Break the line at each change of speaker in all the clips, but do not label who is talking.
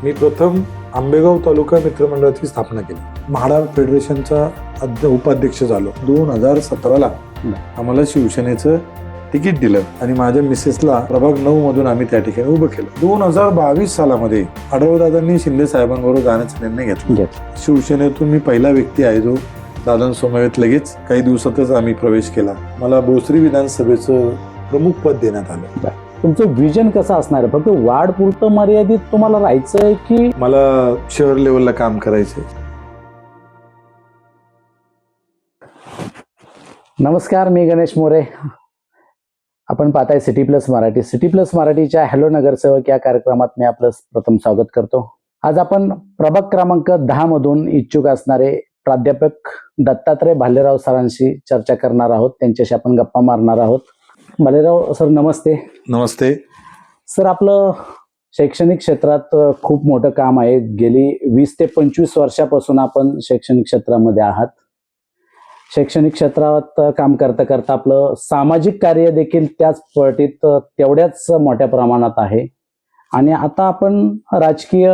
मी प्रथम आंबेगाव तालुका मित्रमंडळाची स्थापना केली. म्हाडा फेडरेशनचा उपाध्यक्ष झालो. 2017ला आम्हाला शिवसेनेचं तिकीट दिलं आणि माझ्या मिसेसला प्रभाग 9 मधून आम्ही त्या ठिकाणी उभं केलं. 2022 सालामध्ये आढळदादांनी शिंदे साहेबांबरोबर जाण्याचा निर्णय घेतला. शिवसेनेतून मी पहिला व्यक्ती आहे जो दादांसमवेत लगेच काही दिवसातच आम्ही प्रवेश केला. मला भोसरी विधानसभेचं प्रमुख पद देण्यात आलं.
तुमचं विजन कसं असणार आहे? फक्त वाढ पुरतं मर्यादित तुम्हाला राहायचंय की
मला शहर लेवलला काम करायचंय?
नमस्कार, मी गणेश मोरे. आपण पाहताय city plus Marathi. City plus मराठीच्या हॅलो नगरसेवक या कार्यक्रमात मी आपलं प्रथम स्वागत करतो. आज आपण प्रभाग क्रमांक 10 मधून इच्छुक असणारे प्राध्यापक दत्तात्रय भालेराव सरांशी चर्चा करणार आहोत. त्यांच्याशी आपण गप्पा मारणार आहोत. भालेराव सर, नमस्ते.
नमस्ते
सर, आपलं शैक्षणिक क्षेत्रात खूप मोठं काम आहे. गेली 20 ते 25 वर्षापासून आपण शैक्षणिक क्षेत्रामध्ये आहात. शैक्षणिक क्षेत्रात काम करता करता आपलं सामाजिक कार्य देखील त्याच पटीत तेवढ्याच मोठ्या प्रमाणात आहे आणि आता आपण राजकीय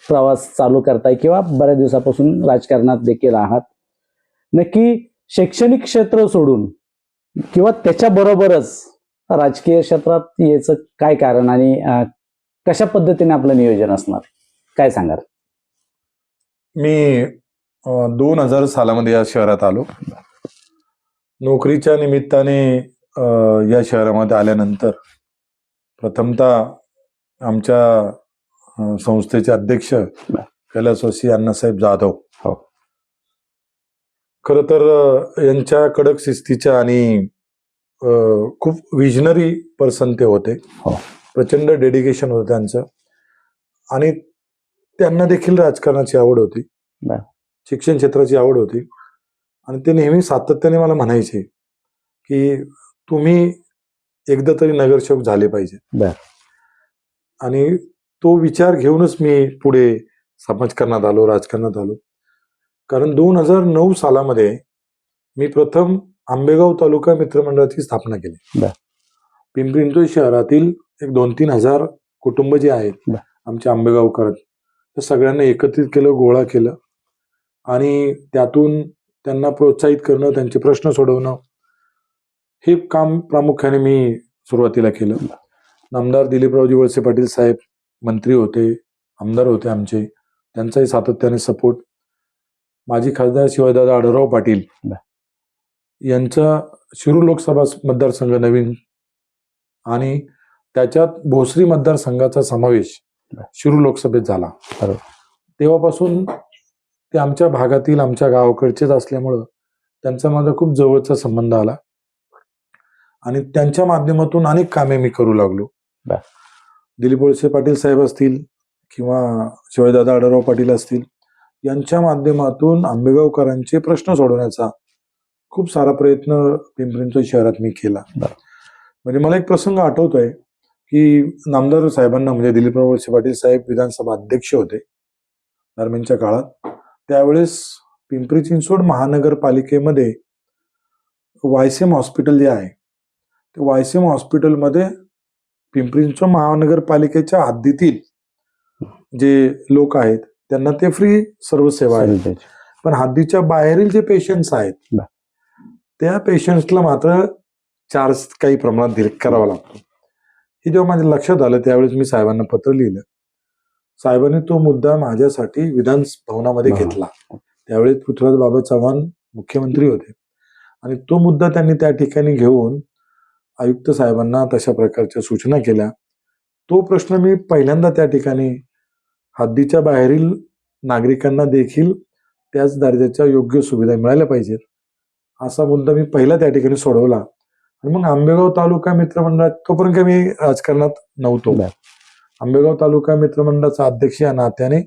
प्रवास चालू करताय किंवा बऱ्याच दिवसापासून राजकारणात देखील आहात. नक्की शैक्षणिक क्षेत्र सोडून किंवा त्याच्याबरोबरच राजकीय क्षेत्रात यायचं काय कारण आणि कशा पद्धतीने आपलं नियोजन असणार, काय सांगाल?
मी 2000 सालामध्ये या शहरात आलो. नोकरीच्या निमित्ताने या शहरामध्ये आल्यानंतर प्रथमतः आमच्या संस्थेचे अध्यक्ष कैलासवासी अण्णासाहेब जाधव, खर तर यांच्या कडक शिस्तीच्या आणि खूप विजनरी पर्सन ते होते. प्रचंड डेडिकेशन होतं त्यांचं आणि त्यांना देखील राजकारणाची आवड होती, शिक्षण क्षेत्राची आवड होती आणि ते नेहमी सातत्याने मला म्हणायचे की तुम्ही एकदा तरी नगरसेवक झाले पाहिजे. आणि तो विचार घेऊनच मी पुढे समाजकारणात आलो, राजकारणात आलो. कारण 2009 सालामध्ये मी प्रथम आंबेगाव तालुका मित्रमंडळाची स्थापना केली. पिंपरी-चिंचवड शहरातील एक 2-3 हजार कुटुंब जे आहेत आमच्या आंबेगावकर, त्या सगळ्यांना एकत्रित केलं, गोळा केलं आणि त्यातून त्यांना प्रोत्साहित करणं, त्यांचे प्रश्न सोडवणं, हे काम प्रामुख्याने मी सुरुवातीला केलं. नामदार दिलीपरावजी वळसे पाटील साहेब मंत्री होते, आमदार होते आमचे, त्यांचाही सातत्याने सपोर्ट. माजी खासदार शिवाजीदादा आढळराव पाटील यांचा शिरूर लोकसभा मतदारसंघ नवीन आणि त्याच्यात भोसरी मतदारसंघाचा समावेश शिरूर लोकसभेत झाला. तेव्हापासून ते आमच्या भागातील, आमच्या गावाकडचेच असल्यामुळं त्यांचा माझा खूप जवळचा संबंध आला आणि त्यांच्या माध्यमातून अनेक कामे मी करू लागलो. दिलीप वळसे पाटील साहेब असतील किंवा शिवाजीदादा आढळराव पाटील असतील, यांच्या माध्यमातून आंबेगावकरांचे प्रश्न सोडवण्याचा खूप सारा प्रयत्न पिंपरी-चिंचवड शहरात मी केला. म्हणजे मला एक प्रसंग आठवतोय की नामदार साहेबांना, म्हणजे दिलीपराव वळसे पाटील साहेब विधानसभा अध्यक्ष होते दरम्यानच्या काळात. त्यावेळेस पिंपरी-चिंचवड महानगरपालिकेमध्ये वायसीएम हॉस्पिटल जे आहे, ते वायसीएम हॉस्पिटलमध्ये पिंपरी-चिंचवड महानगरपालिकेच्या हद्दीतील जे लोक आहेत त्यांना ते फ्री सर्व सेवा आहे. पण हद्दीच्या बाहेरील जे पेशंट्स आहेत त्या पेशंट्सला मात्र चार्ज काही प्रमाणात करावा लागतो. हे जेव्हा माझ्या लक्षात आलं त्यावेळेस मी साहेबांना पत्र लिहिलं. साहेबांनी तो मुद्दा माझ्यासाठी विधान भवनामध्ये घेतला. त्यावेळेस पृथ्वीराज बाबा चव्हाण मुख्यमंत्री होते आणि तो मुद्दा त्यांनी त्या ठिकाणी घेऊन आयुक्त साहेबांना तशा प्रकारच्या सूचना केल्या. तो प्रश्न मी पहिल्यांदा त्या ठिकाणी हद्दीच्या बाहेरील नागरिकांना देखील त्याच दर्जाच्या योग्य सुविधा मिळाल्या पाहिजेत असा मुद्दा मी पहिला त्या ठिकाणी सोडवला. आणि मग आंबेगाव तालुका मित्रमंडळात, तोपर्यंत मी राजकारणात नव्हतो, आंबेगाव तालुका मित्रमंडळाचा अध्यक्ष या नात्याने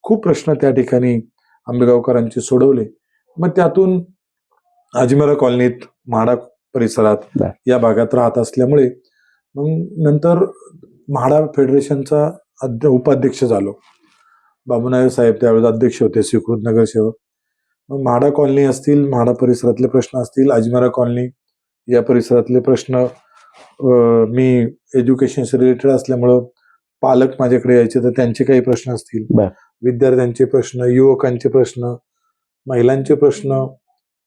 खूप प्रश्न त्या ठिकाणी आंबेगावकरांचे सोडवले. मग त्यातून अजमेरा कॉलनीत, म्हाडा परिसरात या भागात राहत असल्यामुळे मग नंतर म्हाडा फेडरेशनचा उपाध्यक्ष झालो. बाबूनायर साहेब त्यावेळेस अध्यक्ष होते, स्वीकृत नगरसेवक. मग म्हाडा कॉलनी असतील, म्हाडा परिसरातले प्रश्न असतील, अजमेरा कॉलनी या परिसरातले प्रश्न, मी एज्युकेशन रिलेटेड असल्यामुळं पालक माझ्याकडे यायचे तर त्यांचे काही प्रश्न असतील,
बर.
विद्यार्थ्यांचे प्रश्न, युवकांचे प्रश्न, महिलांचे प्रश्न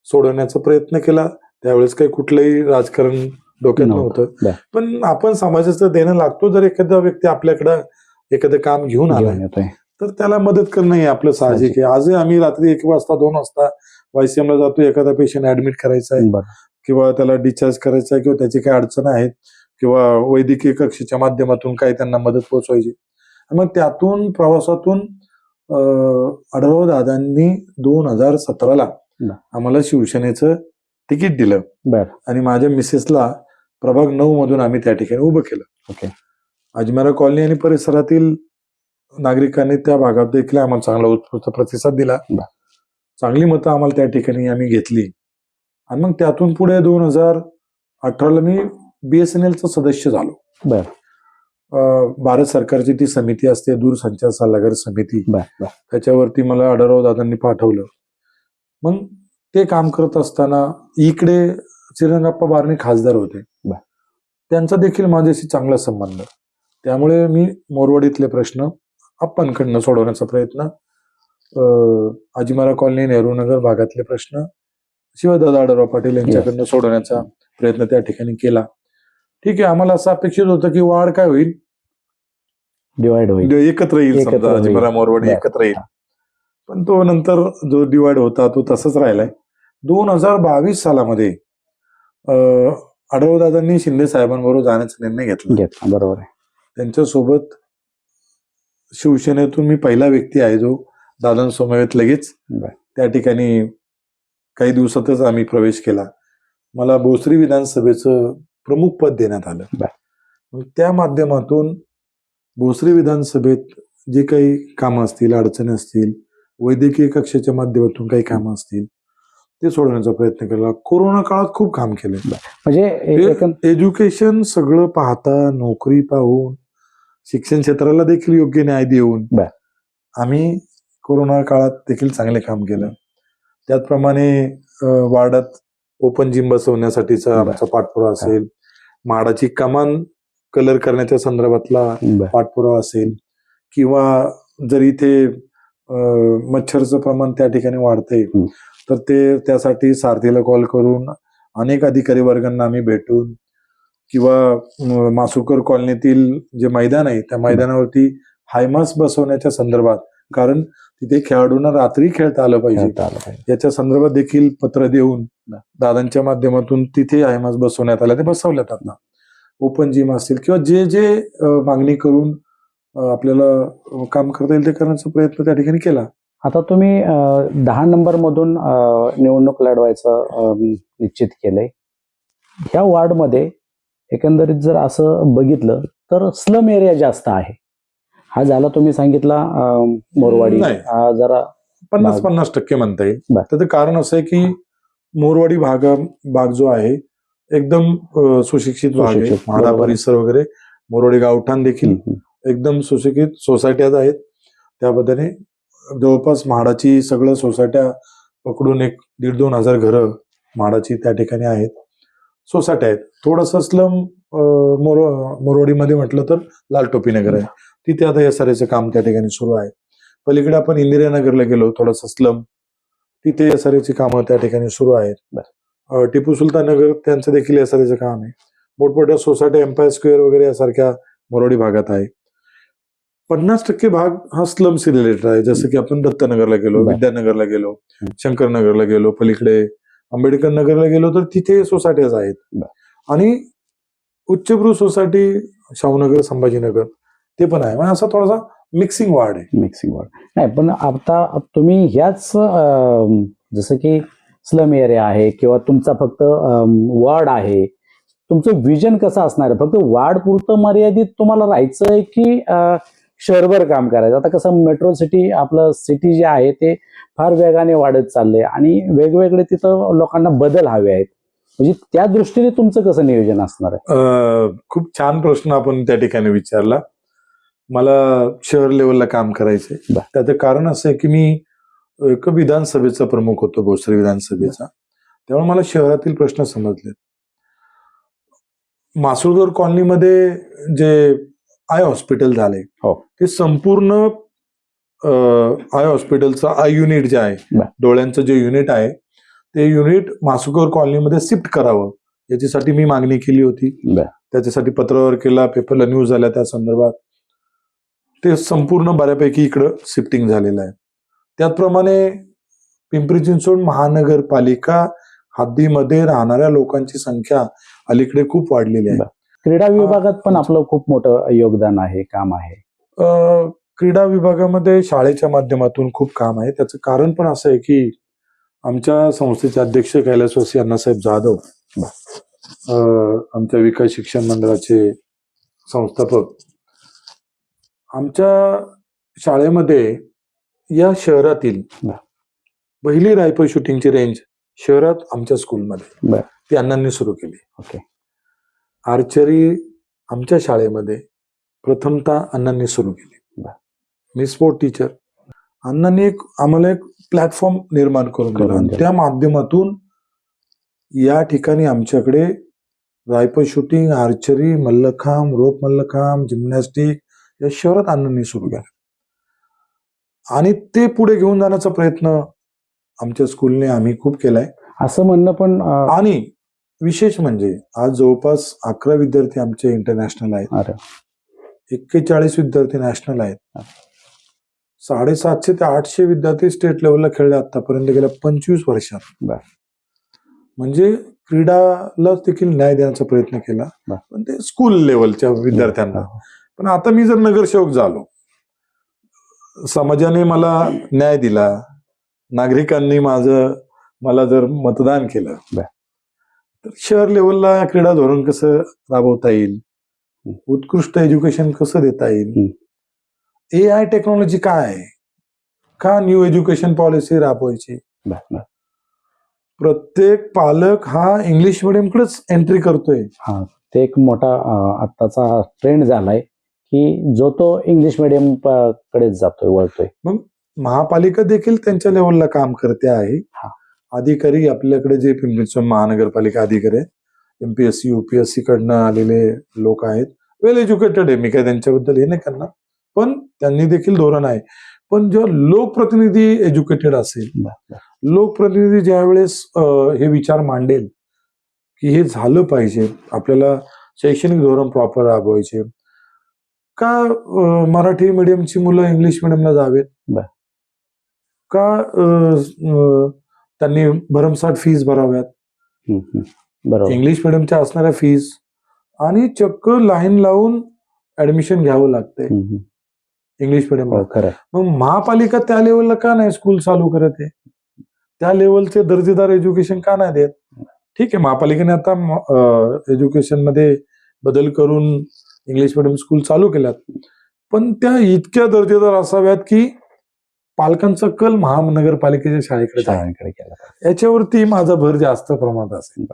सोडवण्याचा प्रयत्न केला. त्यावेळेस काही कुठलंही राजकारण डोक्यात
नव्हतं.
नव्हतं, पण आपण समाजाचं देणं लागतो. जर एखादा व्यक्ती आपल्याकडं एखादं काम घेऊन आला
घेऊन येतोय.
तर त्याला मदत करणं हे आपलं साहजिक आहे. आजही आम्ही रात्री 1 वाजता 2 वाजता YCM ला जातो. एखादा पेशंट ऍडमिट करायचा आहे
बर.
किंवा त्याला डिस्चार्ज करायचा आहे किंवा त्याची काही अडचण आहेत किंवा वैद्यकीय कक्षेच्या माध्यमातून काही त्यांना मदत पोहोचवायची. मग त्यातून प्रवासातून आढळराव दादांनी 2017ला आम्हाला शिवसेनेचं तिकीट दिलं
बर.
आणि माझ्या मिसेसला प्रभाग 9 मधून आम्ही त्या ठिकाणी उभं केलं.
ओके.
अजमेरा कॉलनी आणि परिसरातील नागरिकांनी त्या भागात देखील आम्हाला चांगला उत्स्फूर्त प्रतिसाद दिला. चांगली मतं आम्हाला त्या ठिकाणी आम्ही घेतली आणि मग त्यातून पुढे 2018ला मी BSNLचा सदस्य झालो.
बर.
भारत सरकारची ती समिती असते, दूरसंचार सल्लागार समिती,
बर.
त्याच्यावरती मला आढळराव दादांनी पाठवलं. मग ते काम करत असताना इकडे श्रीरंगप्पा बारणे खासदार होते. त्यांचा देखील माझ्याशी चांगला संबंध. त्यामुळे मी मोरवाडीतले प्रश्न आप्पांकडनं सोडवण्याचा प्रयत्न, अजिमारा कॉलनी, नेहरू नगर भागातले प्रश्न शिवाजीदादा आढळराव पाटील यांच्याकडनं सोडवण्याचा प्रयत्न त्या ठिकाणी केला. ठीक आहे, आम्हाला असं अपेक्षित होतं की वाढ काय होईल,
डिवाइड होईल,
एकत्र येईल, समजा अजिमारा मोरवाडी एकत्र येईल. पण तो नंतर जो डिवाइड होता तो तसंच राहिलाय. 2022 सालामध्ये आढळराव दादांनी शिंदे साहेबांबरोबर जाण्याचा निर्णय घेतला.
बरोबर आहे.
त्यांच्यासोबत शिवसेनेतून मी पहिला व्यक्ती आहे जो दादांसमवेत लगेच त्या ठिकाणी काही दिवसातच आम्ही प्रवेश केला. मला भोसरी विधानसभेचं प्रमुख पद देण्यात आलं. त्या माध्यमातून भोसरी विधानसभेत जे काही कामं असतील, अडचणी असतील, वैद्यकीय कक्षाच्या माध्यमातून काही कामं असतील ते सोडवण्याचा प्रयत्न केला. कोरोना काळात खूप काम केलं. म्हणजे एज्युकेशन सगळं पाहता, नोकरी पाहून, शिक्षण क्षेत्राला देखील योग्य न्याय देऊन आम्ही कोरोना काळात देखील चांगले काम केलं. त्याचप्रमाणे वार्डात ओपन जिम बसवण्यासाठीचा आमचा पाठपुरावा असेल, म्हाडाची कमान कलर करण्याच्या संदर्भातला पाठपुरावा असेल, किंवा जर इथे मच्छरचं प्रमाण त्या ठिकाणी वाढतंय तर ते त्यासाठी सारथीला कॉल करून अनेक अधिकारी वर्गांना आम्ही भेटून, किंवा मासुकर कॉलनीतील जे मैदान आहे त्या मैदानावरती हायमास बसवण्याच्या संदर्भात, कारण तिथे खेळाडूंना रात्री खेळता आलं पाहिजे याच्या संदर्भात देखील पत्र देऊन दादांच्या माध्यमातून तिथे हायमास बसवण्यात आल्या, ते बसवल्यात. आता ओपन जिम असतील किंवा जे जे मागणी करून आपल्याला काम करता येईल ते करण्याचा प्रयत्न त्या ठिकाणी केला.
आता तुम्ही 10 नंबर मधून निवडणूक लढवायचं निश्चित केलंय. ह्या वार्डमध्ये एकंदरीत जर असं बघितलं तर स्लम एरिया जास्त आहे. हा झाला तुम्ही सांगितला मोरवाडी, जरा
50% म्हणता येईल. त्याचं कारण असं आहे की मोरवाडी भाग जो आहे एकदम सुशिक्षित भाग आहे. म्हाडा परिसर वगैरे, मोरवाडी गावठाण देखील एकदम सुशिक्षित सोसायट्याज आहेत. त्या पद्धतीने जवळपास म्हाडाची सगळं सोसायट्या पकडून 1,500-2 हजार घरं म्हाडाची त्या ठिकाणी आहेत, सोसायट्या आहेत. थोडंसं स्लम मोरवाडीमध्ये म्हटलं तर लाल टोपी नगर आहे, तिथे आता SRAचं काम त्या ठिकाणी सुरू आहे. पलीकडे आपण इंदिरानगरला गेलो, थोडंसं स्लम, तिथे SRAची कामं त्या ठिकाणी सुरू आहेत. टिपू सुलतान नगर, त्यांचं देखील SRAचं काम आहे. मोठमोठ्या सोसायट्या एम्पायर स्क्वेअर वगैरे यासारख्या मोरवाडी भागात आहे. 50% भाग हा स्लमशी रिलेटेड आहे. जसं की आपण दत्तनगरला गेलो, विद्यानगरला गेलो, शंकरनगरला गेलो, पलीकडे आंबेडकर नगरला गेलो तर तिथे सोसायटीज आहेत. आणि उच्चभ्रू सोसायटी शाहूनगर, संभाजीनगर ते पण आहे. म्हणजे असा थोडासा मिक्सिंग वार्ड आहे.
मिक्सिंग वार्ड नाही, पण आता तुम्ही ह्याच जसं की स्लम एरिया आहे किंवा तुमचा फक्त वार्ड आहे, तुमचं विजन कसं असणार आहे? फक्त वार्ड पुरतं मर्यादित तुम्हाला राहायचंय की शहरभर काम करायचं? आता कसं मेट्रो सिटी, आपलं सिटी जे आहे ते फार वेगाने वाढत चाललंय आणि वेगवेगळे तिथं लोकांना बदल हवे आहेत. म्हणजे त्या दृष्टीने तुमचं कसं नियोजन असणार आहे?
खूप छान प्रश्न आपण त्या ठिकाणी विचारला. मला शहर लेवलला काम करायचंय. त्याचं कारण असं आहे की मी एक विधानसभेचा प्रमुख होतो, भोसरी विधानसभेचा. त्यामुळे मला शहरातील प्रश्न समजले. मासुळगर कॉलनीमध्ये जे आय हॉस्पिटल झाले.
हो.
ते संपूर्ण आय हॉस्पिटलचं आय युनिट जे आहे,
बरं.
डोळ्यांचं जे युनिट आहे, ते युनिट मासुकर कॉलनीमध्ये शिफ्ट करावं याच्यासाठी मी मागणी केली होती.
बरं.
त्याच्यासाठी पत्रावर केला, पेपरला न्यूज आल्या त्या संदर्भात. ते संपूर्ण बऱ्यापैकी इकडं शिफ्टिंग झालेलं आहे. त्याचप्रमाणे पिंपरी चिंचवड महानगरपालिका हद्दीमध्ये राहणाऱ्या लोकांची संख्या अलीकडे खूप वाढलेली आहे.
क्रीडा विभागात पण आपलं खूप मोठं योगदान आहे, काम आहे.
क्रीडा विभागामध्ये शाळेच्या माध्यमातून खूप काम आहे. त्याचं कारण पण असं आहे की आमच्या संस्थेचे अध्यक्ष कैलासवासी अण्णासाहेब जाधव, आमच्या विकास शिक्षण मंडळाचे संस्थापक, आमच्या शाळेमध्ये या शहरातील पहिली रायफल शूटिंगची रेंज शहरात आमच्या स्कूलमध्ये ती अण्णांनी सुरू केली.
ओके.
आर्चरी आमच्या शाळेमध्ये प्रथमतः अण्णांनी सुरू केली. मी स्पोर्ट टीचर. अण्णांनी आम्हाला एक प्लॅटफॉर्म निर्माण करून दिला आणि त्या माध्यमातून या ठिकाणी आमच्याकडे रायफल शूटिंग, आर्चरी, मल्लखांब, रोप मल्लखांब, जिम्नॅस्टिक या शहरात अण्णांनी सुरू केलं आणि ते पुढे घेऊन जाण्याचा प्रयत्न आमच्या स्कूलने आम्ही खूप केलाय.
असं म्हणणं पण
आणि विशेष म्हणजे आज जवळपास 11 विद्यार्थी आमचे इंटरनॅशनल आहेत. 41 विद्यार्थी नॅशनल आहेत. 750 ते 800 विद्यार्थी स्टेट लेवलला खेळले आतापर्यंत गेल्या 25 वर्षात. म्हणजे क्रीडाला देखील न्याय देण्याचा प्रयत्न केला, पण ते स्कूल लेवलच्या विद्यार्थ्यांना. पण आता मी जर नगरसेवक झालो, समाजाने मला न्याय दिला, नागरिकांनी मला जर मतदान केलं, तर शहर लेवलला क्रीडा धोरण कसं राबवता येईल, उत्कृष्ट एज्युकेशन कसं देता येईल, AI टेक्नॉलॉजी काय आहे, का न्यू एज्युकेशन पॉलिसी राबवायची. प्रत्येक पालक हा इंग्लिश मिडियमकडेच एंट्री करतोय.
ते एक मोठा आत्ताचा ट्रेंड झालाय की जो तो इंग्लिश मिडियम कडेच जातोय, वळतोय.
मग महापालिका देखील त्यांच्या लेवलला काम करते आहे. अधिकारी आपल्याकडे जे पिंपरी चिंचवड महानगरपालिका अधिकारी आहेत, MPSC UPSC कडनं आलेले लोक आहेत, वेल एज्युकेटेड आहे, मी काय त्यांच्याबद्दल हे नाही करणार, पण त्यांनी देखील धोरण आहे. पण जेव्हा लोकप्रतिनिधी एज्युकेटेड असेल, लोकप्रतिनिधी ज्या वेळेस हे विचार मांडेल की हे झालं पाहिजे, आपल्याला शैक्षणिक धोरण प्रॉपर राबवायचे, का मराठी मिडियमची मुलं इंग्लिश मिडियमला जावेत, का त्यांनी भरमसाठ फीस भराव्यात, इंग्लिश मिडियमच्या असणाऱ्या फीस, आणि चक्क लाईन लावून ऍडमिशन घ्यावं लागतंय इंग्लिश मिडियमला. मग महापालिका त्या लेवलला का नाही स्कूल चालू करत आहे, त्या लेवलचे दर्जेदार एज्युकेशन का नाही देत. ठीक आहे, महापालिकेने आता एज्युकेशन मध्ये बदल करून इंग्लिश मिडियम स्कूल चालू केल्यात, पण त्या इतक्या दर्जेदार असाव्यात की पालकांचा कल महानगरपालिकेच्या शाळेकडे केला, याच्यावरती माझा भर जास्त प्रमाणात असेल.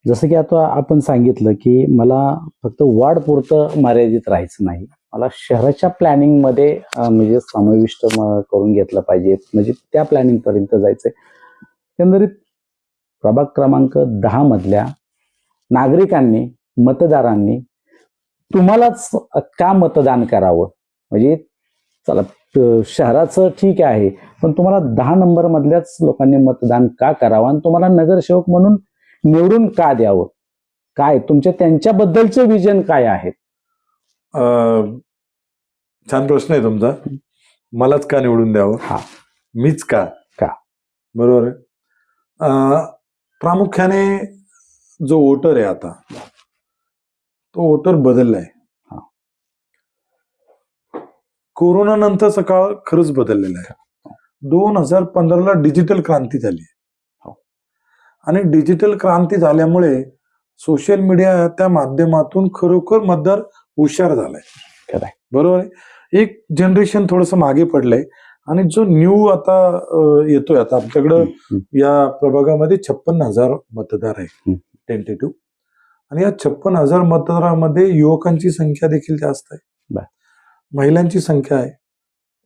जसं की आता आपण सांगितलं की मला फक्त वार्ड पुरतं मर्यादित राहायचं नाही, मला शहराच्या प्लॅनिंग मध्ये म्हणजे समाविष्ट करून घेतलं पाहिजे, म्हणजे त्या प्लॅनिंग पर्यंत जायचंय. एकंदरीत प्रभाग क्रमांक 10 मधल्या नागरिकांनी, मतदारांनी तुम्हालाच का मतदान करावं, म्हणजे चला शहराचं ठीक आहे, पण तुम्हाला 10 नंबर मधल्याच लोकांनी मतदान का करावं आणि तुम्हाला नगरसेवक म्हणून निवडून का द्यावं, काय तुमचे त्यांच्याबद्दलचे विजन काय आहेत.
छान प्रश्न आहे तुमचा. मलाच का निवडून द्यावं, मीच का, बरोबर आहे. प्रामुख्याने जो वोटर आहे आता, तो वोटर बदललाय. कोरोना नंतरचा काळ खरंच बदललेला आहे. 2015ला डिजिटल क्रांती झाली आणि डिजिटल क्रांती झाल्यामुळे सोशल मीडिया त्या माध्यमातून खरोखर मतदार हुशार झालाय. बरोबर आहे. एक जनरेशन थोडस मागे पडलंय आणि जो न्यू आता येतोय, आता आपल्याकडं या प्रभागामध्ये 56,000 मतदार आहे टेंटेटिव्ह, आणि या 56,000 मतदारामध्ये युवकांची संख्या देखील जास्त आहे, महिलांची संख्या आहे,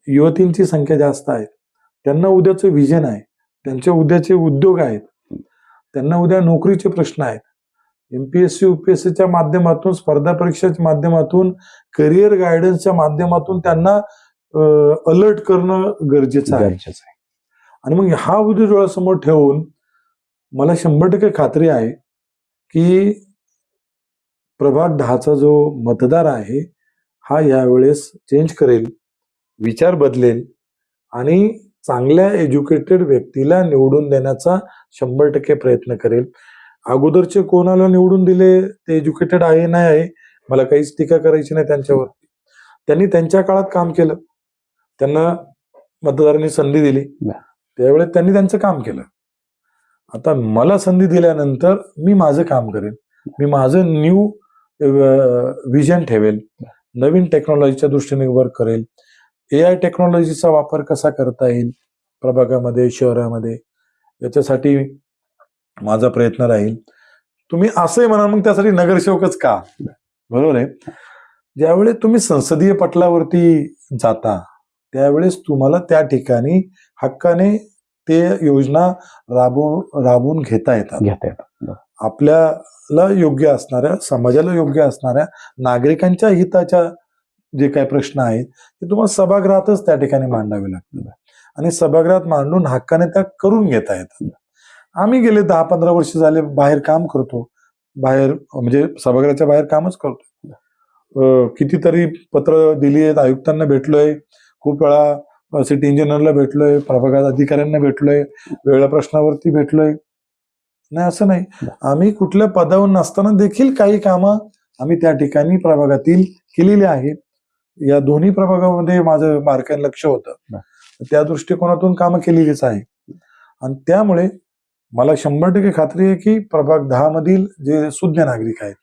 युवतींची संख्या जास्त आहे. त्यांना उद्याचं विजन आहे, त्यांच्या उद्याचे उद्योग आहेत, त्यांना उद्या नोकरीचे प्रश्न आहेत, MPSC UPSCच्या माध्यमातून, स्पर्धा परीक्षेच्या माध्यमातून, करिअर गायडन्सच्या माध्यमातून त्यांना अलर्ट करणं गरजेचं आहे. आणि मग हा उद्देश डोळ्यासमोर ठेवून मला 100% खात्री आहे की प्रभाग 10चा जो मतदार आहे हा यावेळेस चेंज करेल, विचार बदलेल आणि चांगल्या एज्युकेटेड व्यक्तीला निवडून देण्याचा 100% प्रयत्न करेल. अगोदरचे कोणाला निवडून दिले ते एज्युकेटेड आहे नाही आहे मला काहीच टीका करायची नाही त्यांच्यावर. त्यांनी त्यांच्या काळात काम केलं, त्यांना मतदारांनी संधी दिली, त्यावेळेस त्यांनी त्यांचं काम केलं. आता मला संधी दिल्यानंतर मी माझं काम करेन, मी माझं न्यू विजन ठेवेल, नवीन टेक्नॉलॉजीच्या दृष्टीने वर्क करेल. AI टेक्नॉलॉजीचा वापर कसा करता येईल प्रभागामध्ये, शहरामध्ये, याच्यासाठी माझा प्रयत्न राहील. तुम्ही असंही म्हणा मग त्यासाठी नगरसेवकच का, बरोबर आहे. ज्यावेळेस तुम्ही संसदीय पटलावरती जाता त्यावेळेस तुम्हाला त्या ठिकाणी हक्काने ते योजना राबवून घेता येतात. आपल्याला योग्य असणाऱ्या, समाजाला योग्य असणाऱ्या, नागरिकांच्या हिताच्या जे काही प्रश्न आहेत ते तुम्हाला सभागृहातच त्या ठिकाणी मांडावे लागतात आणि सभागृहात मांडून हक्काने त्या करून घेता येतात. आम्ही गेले 10-15 वर्ष झाले बाहेर काम करतो, बाहेर म्हणजे सभागृहाच्या बाहेर कामच करतो. कितीतरी पत्र दिली आहेत, आयुक्तांना भेटलोय, खूप वेळा सिटी इंजिनियरला भेटलोय, प्रभागात अधिकाऱ्यांना भेटलोय, वेगळ्या प्रश्नावरती भेटलोय. नाही असं नाही, आम्ही कुठल्या पदावर नसताना देखील काही कामं आम्ही त्या ठिकाणी प्रभागातील केलेली आहेत. या दोन्ही प्रभागामध्ये माझं बारकाईने लक्ष होतं, त्या दृष्टिकोनातून कामं केलेलीच आहे. आणि त्यामुळे मला 100% खात्री आहे की प्रभाग 10 मधील जे सुज्ञ नागरिक आहेत,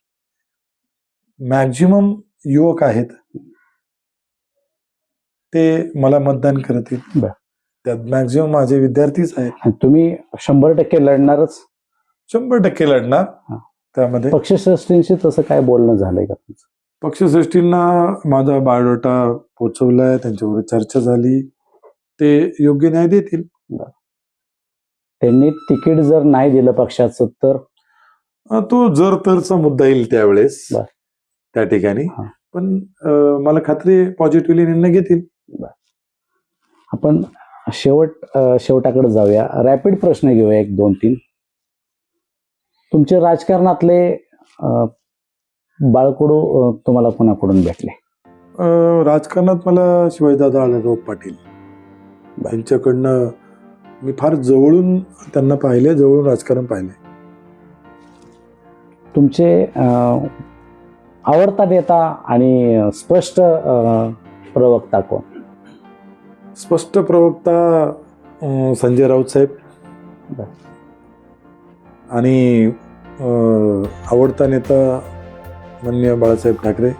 मॅक्झिमम युवक आहेत, ते मला मतदान करतील. त्यात मॅक्झिमम माझे विद्यार्थीच आहेत.
तुम्ही 100% लढणारच?
100% लढणार. त्यामध्ये
पक्षश्रेष्ठींशी तसं काय बोलणं झालंय का तुमचं?
पक्षश्रेष्ठींना माझा बायोडाटा पोहोचवलाय, त्यांच्यावर चर्चा झाली, ते योग्य न्याय देतील.
त्यांनी तिकीट जर नाही दिलं पक्षाचं तर
तो जर तरचा मुद्दा येईल त्यावेळेस त्या ठिकाणी, पण मला खात्री आहे पॉझिटिव्हली निर्णय घेतील.
आपण शेवटाकडे जाऊया. रॅपिड प्रश्न घेऊया, 1, 2, 3. तुमचे राजकारणातले बाळकडू तुम्हाला कोणाकडून भेटले?
राजकारणात मला शिवाजीदादा आढळराव पाटील यांच्याकडनं मी फार जवळून त्यांना पाहिले, जवळून राजकारण पाहिले.
तुमचे आवडता नेता आणि स्पष्ट प्रवक्ता कोण?
स्पष्ट प्रवक्ता संजय राऊत साहेब आणि आवडता नेता माननीय बाळासाहेब ठाकरे.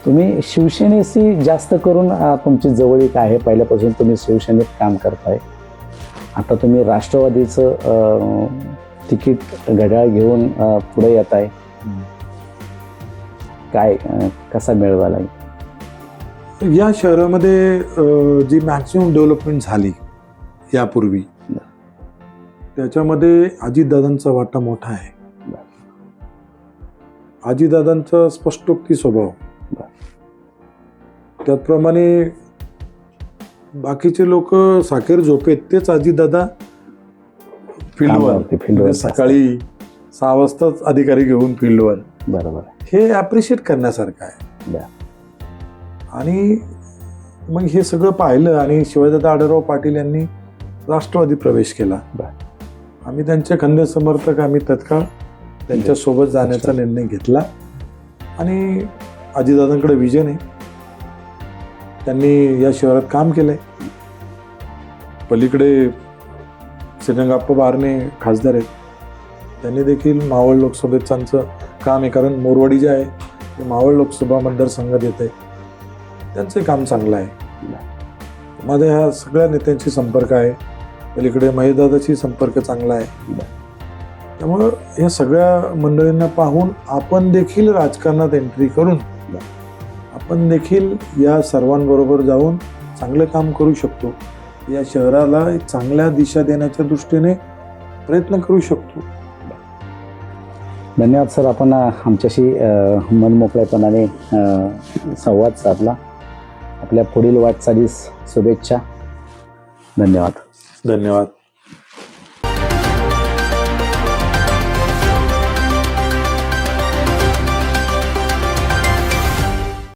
तुम्ही शिवसेनेशी जास्त करून तुमची जवळीक आहे, पहिल्यापासून तुम्ही शिवसेनेत काम करताय. आता तुम्ही राष्ट्रवादीचं तिकीट घड्याळ घेऊन पुढे येत आहे, काय कसा मिळवा लागेल?
या शहरामध्ये जी मॅक्सिमम डेव्हलपमेंट झाली यापूर्वी त्याच्यामध्ये अजितदादांचा वाटा मोठा आहे. अजितदादांचा स्पष्टोक्ती स्वभाव, त्याचप्रमाणे बाकीचे लोक साखर झोपेत, तेच अजितदादा फील्डवर सकाळी 6 वाजताच अधिकारी घेऊन फील्डवर.
बरोबर,
हे ॲप्रिशिएट करण्यासारखं आहे. आणि मग हे सगळं पाहिलं आणि शिवाजीदादा आढळराव पाटील यांनी राष्ट्रवादी प्रवेश केला. आम्ही त्यांचे खंदे समर्थक, आम्ही तत्काळ त्यांच्यासोबत जाण्याचा निर्णय घेतला. आणि अजितदादांकडे विजन आहे, त्यांनी या शहरात काम केलंय. पलीकडे श्रीरंगाप्पा बारणे खासदार आहेत, त्यांनी देखील मावळ लोकसभेत त्यांचं काम आहे, कारण मोरवाडी जे आहे ते मावळ लोकसभा मतदारसंघात येत आहे, त्यांचं काम चांगलं आहे. माझ्या ह्या सगळ्या नेत्यांशी संपर्क आहे, पलीकडे महेशदादाशी संपर्क चांगला आहे. त्यामुळं या सगळ्या मंडळींना पाहून आपण देखील राजकारणात एंट्री करून आपण देखील या सर्वांबरोबर जाऊन चांगलं काम करू शकतो, या शहराला एक चांगल्या दिशा देण्याच्या दृष्टीने प्रयत्न करू शकतो.
धन्यवाद सर, आपण आमच्याशी मनमोकळेपणाने संवाद साधला. आपल्या पुढील वाटचालीस शुभेच्छा. धन्यवाद.
धन्यवाद.